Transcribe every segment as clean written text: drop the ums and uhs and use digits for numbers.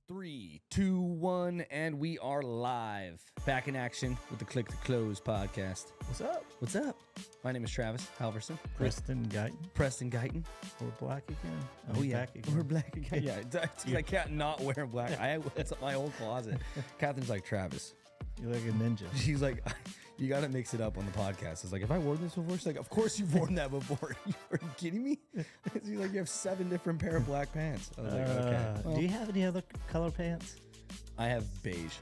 3, 2, 1, and we are live. Back in action with the Click to Close podcast. What's up? What's up? My name is Travis Halverson. Preston Guyton. Preston Guyton. We're black again. Back again. We're black again. Yeah, it's I can't not wear black. It's my old closet. Catherine's like, Travis. You're like a ninja. She's like, you got to mix it up on the podcast. It's like, have I worn this before? She's like, of course you've worn that before. Are you kidding me? She's like, you have 7 different pair of black pants. I was like, okay. Well, do you have any other color pants? I have beige.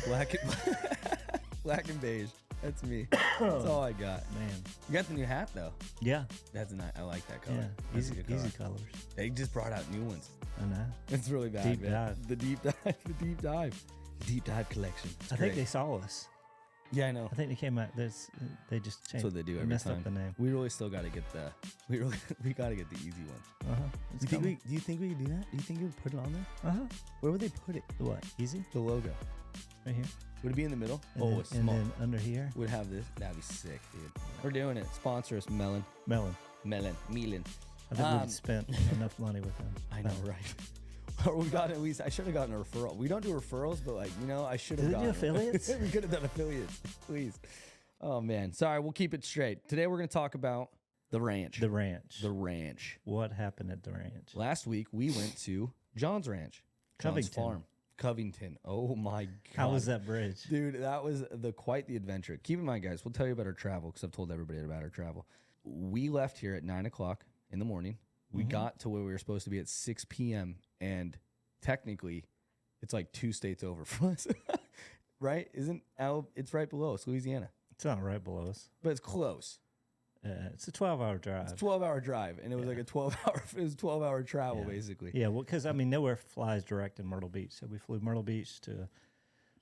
Black and beige. That's me. That's all I got. Man. You got the new hat, though. Yeah. That's nice. I like that color. Yeah. That's a good color. Easy colors. They just brought out new ones. I know. It's really bad, Deep man. dive. The deep dive. The deep dive. The deep dive collection. It's I great. think they saw us. Yeah, I know. I think they came out. They just changed. That's what they do every messed time. up the name. We really still got to get the. We got to get the easy one. It's Do you think we could do that? Do you think we would put it on there? Where would they put it? The what? Easy? The logo. Right here. Would it be in the middle? And It's small. And then under here. Would have this. That'd be sick, dude. We're doing it. Sponsor us, Melon. Melon. Milan. I think we've spent enough money with them. I know, right? Or we got at least. I should have gotten a referral. We don't do referrals, but I should have. Do they do gotten affiliates? We could have done affiliates, please. Oh man, sorry. We'll keep it straight. Today we're going to talk about the ranch. The ranch. The ranch. What happened at the ranch? Last week we went to John's ranch, John's Covington. farm, Covington. Oh my god! How was that bridge? Dude, that was quite the adventure. Keep in mind, guys, we'll tell you about our travel because I've told everybody about our travel. We left here at 9:00 in the morning. We got to where we were supposed to be at 6 p.m. and technically, it's like 2 states over from us, right? It's right below us, Louisiana, It's not right below us. but it's close. It's a 12-hour drive. It's a 12-hour drive, and it was like a 12-hour travel basically. Yeah, well, because nowhere flies direct in Myrtle Beach. So we flew Myrtle Beach to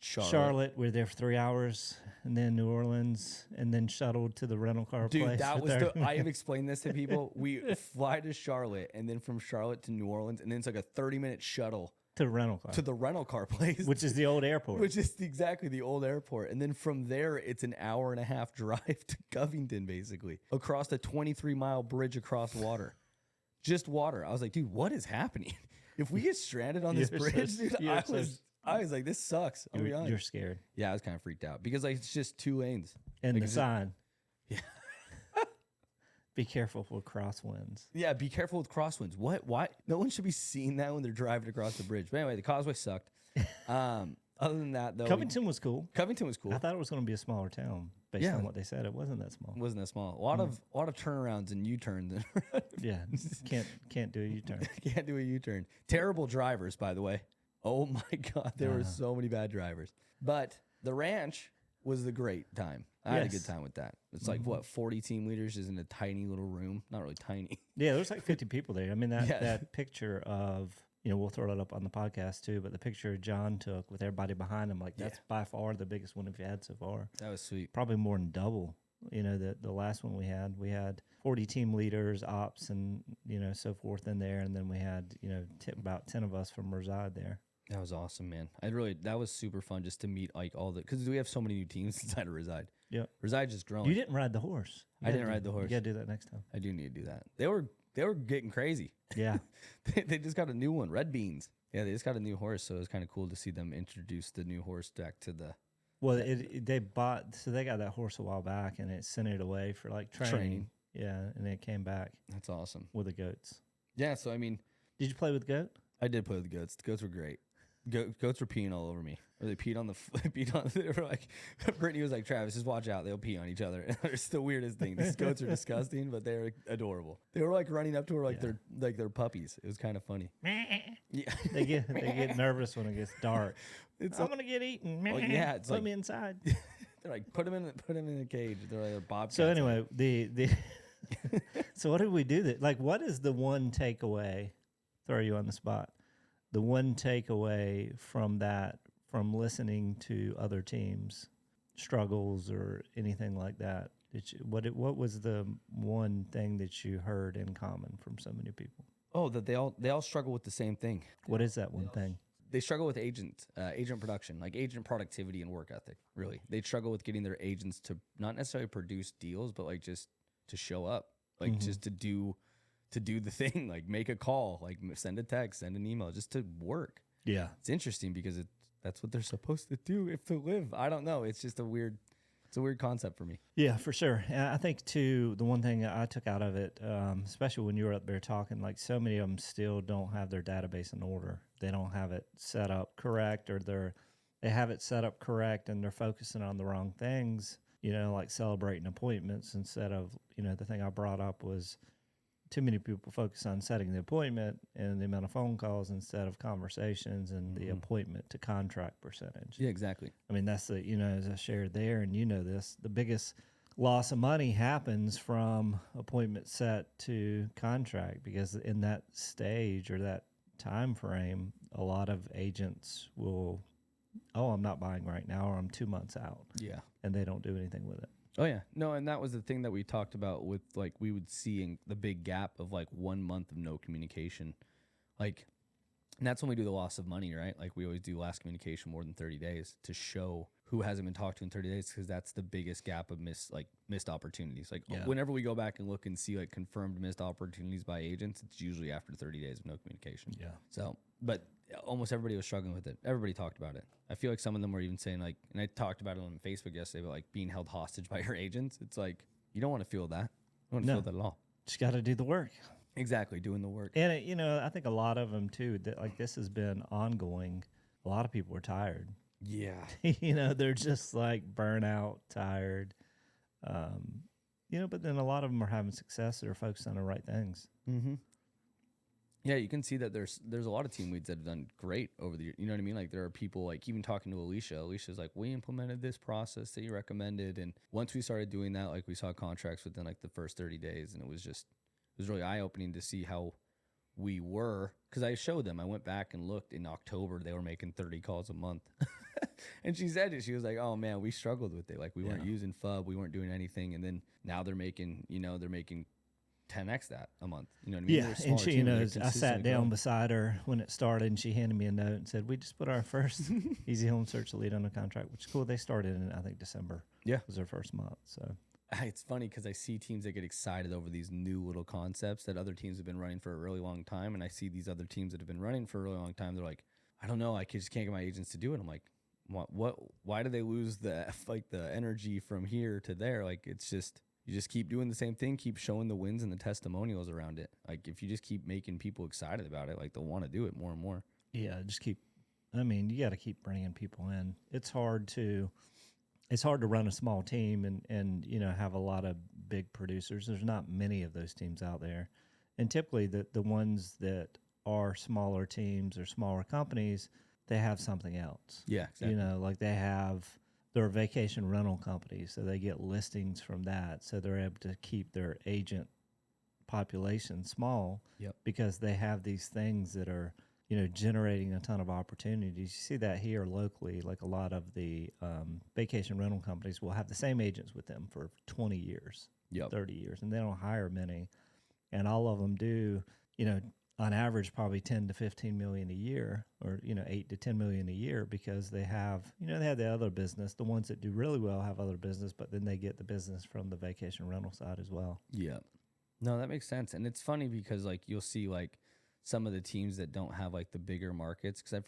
Charlotte. We were there for 3 hours, and then New Orleans, and then shuttled to the rental car Dude, place. that for was 30 I have explained this to people. We fly to Charlotte, and then from Charlotte to New Orleans, and then it's like a 30-minute shuttle to the rental car, to the rental car place, which is the old airport. which is exactly the old airport. And then from there, it's an hour and a half drive to Covington, basically, across a 23-mile bridge across water. Just water. I was like, dude, what is happening? If we get stranded on this You're bridge, so- dude, you're so- I was like, this sucks. I'll be honest. You're scared. Yeah, I was kind of freaked out because like it's just 2 lanes. And Like, the it's sign. Yeah. Be careful with crosswinds. Yeah, be careful with crosswinds. What? Why? No one should be seeing that when they're driving across the bridge. But anyway, the causeway sucked. Other than that, though, Covington was cool. Covington was cool. I thought it was going to be a smaller town based Yeah. on what they said. It wasn't that small. It wasn't that small. A lot of turnarounds and U-turns. Yeah, can't do a U-turn. Can't do a U-turn. Terrible drivers, by the way. Oh my God, there were so many bad drivers. But the ranch was the great time. I had a Yes. good time with that. It's like what 40 team leaders is in a tiny little room. Not really tiny. Yeah, there's like 50 people there. I mean, Yeah. that picture of, we'll throw it up on the podcast too, but the picture John took with everybody behind him, like that's by far the biggest one we've had so far. That was sweet. Probably more than double. The last one we had 40 team leaders, ops, and, so forth in there. And then we had, about 10 of us from Reside there. That was awesome, man. That was super fun just to meet like all because we have so many new teams inside of Reside. Yep. Reside just growing. You didn't ride the horse. I didn't ride the horse. You got to do that next time. I do need to do that. They were getting crazy. Yeah. They just got a new one, Red Beans. Yeah, they just got a new horse, so it was kind of cool to see them introduce the new horse back to the. Well, they got that horse a while back, and it sent it away for like training. Yeah, and it came back. That's awesome. With the goats. Yeah, so I mean, did you play with goat? I did play with the goats. The goats were great. Goats were peeing all over me. Or they peed on they were like, Brittany was like, Travis, just watch out. They'll pee on each other. It's the weirdest thing. These goats are disgusting, but they're adorable. They were like running up to her like they're puppies. It was kind of funny. Yeah. They get nervous when it gets dark. I'm gonna get eaten. Well, yeah, it's put like, me inside. They're like, put him in a cage. They're like bobcats. So anyway, so what did we do? What is the one takeaway? Throw you on the spot. The one takeaway from listening to other teams' struggles or anything like that, what was the one thing that you heard in common from so many people? Oh, that they all struggle with the same thing. What is that one thing? They struggle with agent production, like agent productivity and work ethic. Really, they struggle with getting their agents to not necessarily produce deals, but like just to show up, like just to do the thing, like make a call, like send a text, send an email, just to work. Yeah. It's interesting because that's what they're supposed to do if they live. I don't know. It's just it's a weird concept for me. Yeah, for sure. And I think too, the one thing I took out of it, especially when you were up there talking, like so many of them still don't have their database in order. They don't have it set up correct, or they have it set up correct and they're focusing on the wrong things, like celebrating appointments instead of, the thing I brought up was too many people focus on setting the appointment and the amount of phone calls instead of conversations and the appointment to contract percentage. Yeah, exactly. I mean, that's as I shared there, and this, the biggest loss of money happens from appointment set to contract, because in that stage or that time frame, a lot of agents will, I'm not buying right now, or I'm 2 months out. Yeah. And they don't do anything with it. Oh yeah, no, and that was the thing that we talked about with, like, we would see in the big gap of like 1 month of no communication, like, and that's when we do the loss of money, right? Like, we always do last communication more than 30 days to show who hasn't been talked to in 30 days, because that's the biggest gap of missed opportunities. Like, whenever we go back and look and see like confirmed missed opportunities by agents, it's usually after 30 days of no communication. Yeah. So, but almost everybody was struggling with it. Everybody talked about it. I feel like some of them were even saying, like, and I talked about it on Facebook yesterday, but like being held hostage by your agents. It's like, you don't want to feel that. You don't want to feel that at all. Just got to do the work. Exactly, doing the work. And I think a lot of them too, that like this has been ongoing. A lot of people are tired. Yeah. They're just like burnout, tired. But then a lot of them are having success. They're focused on the right things. Mm-hmm. Yeah, you can see that there's a lot of team leads that have done great over the year. You know what I mean? Like, there are people, like, even talking to Alicia's like, we implemented this process that you recommended, and once we started doing that, like, we saw contracts within like the first 30 days, and it was really eye-opening to see how we were, because I showed them, I went back and looked in October, they were making 30 calls a month. And she said it, she was like, oh man, we struggled with it. Like, we weren't using FUB, we weren't doing anything, and then now they're making 10x that a month. You know what I mean? Yeah, and she, I sat down beside her when it started, and she handed me a note and said, we just put our first Easy Home Search lead on a contract, which is cool. They started in, I think, December. Yeah. Was their first month. So it's funny because I see teams that get excited over these new little concepts that other teams have been running for a really long time, and I see these other teams that have been running for a really long time. They're like, I don't know, I just can't get my agents to do it. I'm like, what? Why do they lose the energy from here to there? Like, it's just, you just keep doing the same thing, keep showing the wins and the testimonials around it. Like, if you just keep making people excited about it, like, they'll want to do it more and more. Yeah, you got to keep bringing people in. It's hard to run a small team and have a lot of big producers. There's not many of those teams out there. And typically the ones that are smaller teams or smaller companies, they have something else. Yeah, exactly. Like they're a vacation rental company, so they get listings from that. So they're able to keep their agent population small. Yep. Because they have these things that are, generating a ton of opportunities. You see that here locally, like a lot of the vacation rental companies will have the same agents with them for 20 years, 30 years, and they don't hire many. And all of them do, on average, probably 10 to 15 million a year, or 8 to 10 million a year, because they have, they have the other business. The ones that do really well have other business, but then they get the business from the vacation rental side as well. Yeah, no, that makes sense. And it's funny because, like, you'll see like some of the teams that don't have like the bigger markets, because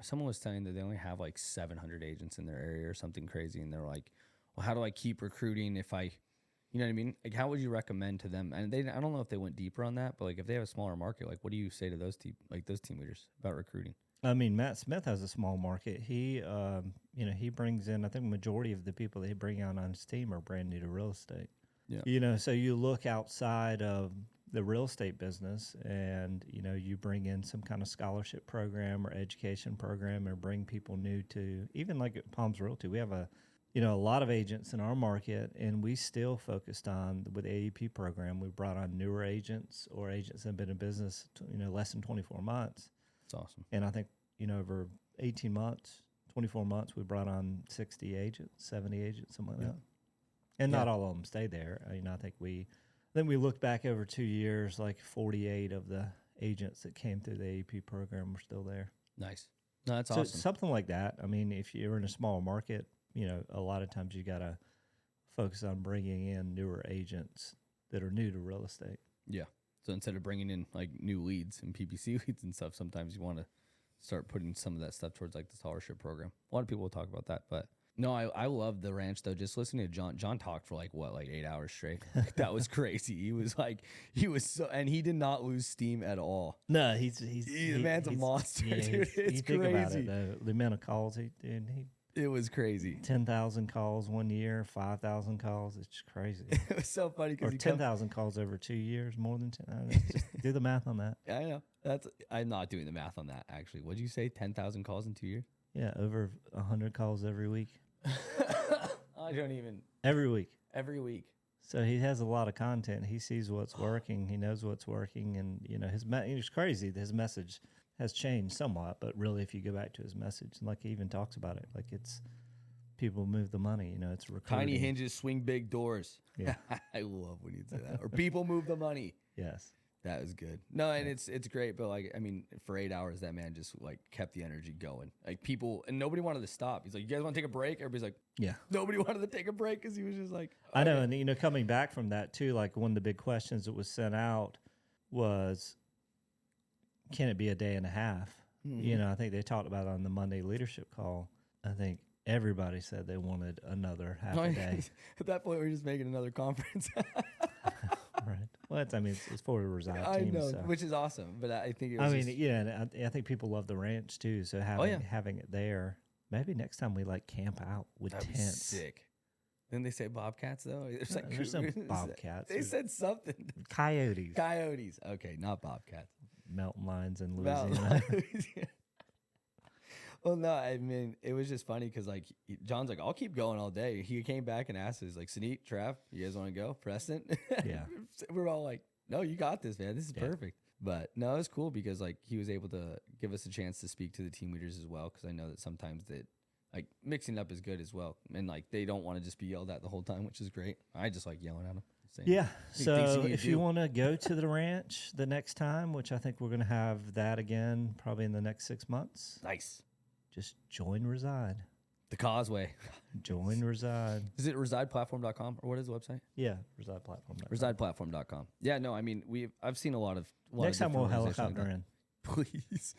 someone was telling that they only have like 700 agents in their area or something crazy, and they're like, well, how do I keep recruiting if I, you know what I mean? Like, how would you recommend to them? And I don't know if they went deeper on that, but like, if they have a smaller market, like, what do you say to those team leaders about recruiting? I mean, Matt Smith has a small market. He, he brings in, I think, the majority of the people that he bring on his team are brand new to real estate. Yeah. So you look outside of the real estate business and, you bring in some kind of scholarship program or education program, or bring people new to, even like at Palms Realty, we have a lot of agents in our market, and we still focused on, with the AEP program, we brought on newer agents or agents that have been in business, less than 24 months. That's awesome. And I think, over 18 months, 24 months, we brought on 60 agents, 70 agents, something like that. And not all of them stayed there. I think we looked back over 2 years, like 48 of the agents that came through the AEP program were still there. Nice. No, that's so awesome. Something like that. I mean, if you're in a small market, a lot of times you got to focus on bringing in newer agents that are new to real estate. Yeah. So instead of bringing in like new leads and PPC leads and stuff, sometimes you want to start putting some of that stuff towards like the scholarship program. A lot of people will talk about that, but no, I love the ranch though. Just listening to John. John talked for like 8 hours straight. That was crazy. He was so, and he did not lose steam at all. No, The man's a monster, yeah, dude. It's you think crazy. about it, though, the amount of calls he 10,000 calls 1 year, 5,000 calls. It's just crazy. It was so funny Or because 10,000 calls over 2 years, more than 10. I don't know, just do the math on that. I know I'm not doing the math on that actually. What'd you say? 10,000 calls in 2 years? Yeah, over 100 calls every week. I don't even. Every week. Every week. So he has a lot of content. He sees what's working. He knows what's working, and it's crazy. His message has changed somewhat, but really, if you go back to his message, like he even talks about it, like it's people move the money. It's recruiting. Tiny hinges swing big doors. Yeah. I love when you say that. Or people move the money. Yes. That was good. No, and it's great, but for 8 hours, that man just kept the energy going. Like people, and nobody wanted to stop. He's like, "You guys want to take a break?" Everybody's like, Yeah. Nobody wanted to take a break because he was just like, I know, and coming back from that too, like one of the big questions that was sent out was, can it be a day and a half? Mm-hmm. I think they talked about it on the Monday leadership call. I think everybody said they wanted another half a day. At that point, we're just making another conference. Right. Well, it's for a reside I team. know, So. which is awesome, but I think it was. And I think people love the ranch too. So having it there, maybe next time we camp out with that'd be tents. sick. Didn't they say bobcats though? There's some bobcats. They said something. Coyotes. Coyotes. Okay, not bobcats. Mountain lions in Louisiana. Well, no, I mean, it was just funny because John's like, I'll keep going all day. He came back and asked us Saneet, Trav, you guys want to go? Preston? Yeah. We're all like, no, you got this, man. This is perfect. But no, it was cool because he was able to give us a chance to speak to the team leaders as well. Because I know that sometimes that mixing up is good as well. And they don't want to just be yelled at the whole time, which is great. I just like yelling at them. Yeah. So if you want to go to the ranch the next time, which I think we're going to have that again probably in the next 6 months. Nice. Just join Reside. The Causeway. Join Reside. Is it resideplatform.com or what is the website? Yeah, resideplatform.com. Resideplatform.com. Yeah, no, I mean, I've seen a lot of next time we'll helicopter in. Please.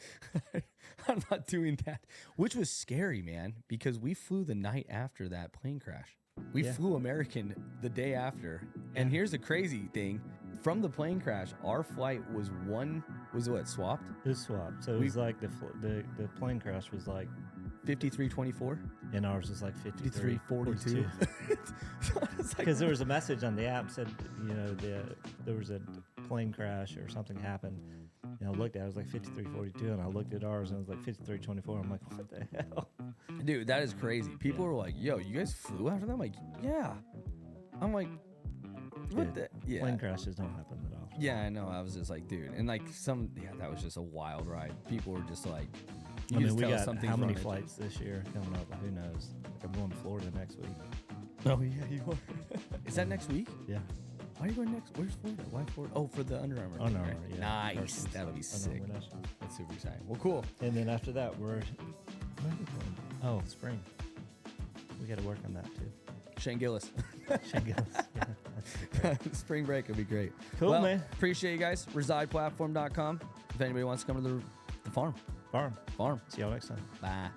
I'm not doing that. Which was scary, man, because we flew the night after that plane crash. We flew American the day after. And here's the crazy thing. From the plane crash, our flight was swapped? It was swapped. So it was the plane crash was 5324? And ours was 5342. Because there was a message on the app said, there was a plane crash or something happened. And I looked at it, was 5342, and I looked at ours and it was 5324. I'm like, what the hell? Dude, that is crazy. People were like, yo, you guys flew after them? I'm like, yeah. I'm like, what the? Yeah. Plane crashes don't happen that often. Yeah, I know. I was just like, dude. And that was just a wild ride. People were just like, we got how many flights this year coming up? Who knows? I'm going to Florida next week. Oh, yeah, you are. Is that next week? Yeah. Why are you going next? Where's Florida? Why Florida? Oh, for the Under Armour. Under Armour, right? yeah. Nice. That'll be sick. That's super exciting. Well, cool. And then after that, where are we going? Oh, spring. We got to work on that too. Shane Gillis. Shane Gillis. Yeah, spring break would be great. Cool, man. Appreciate you guys. Resideplatform.com. If anybody wants to come to the farm. Farm. See y'all next time. Bye.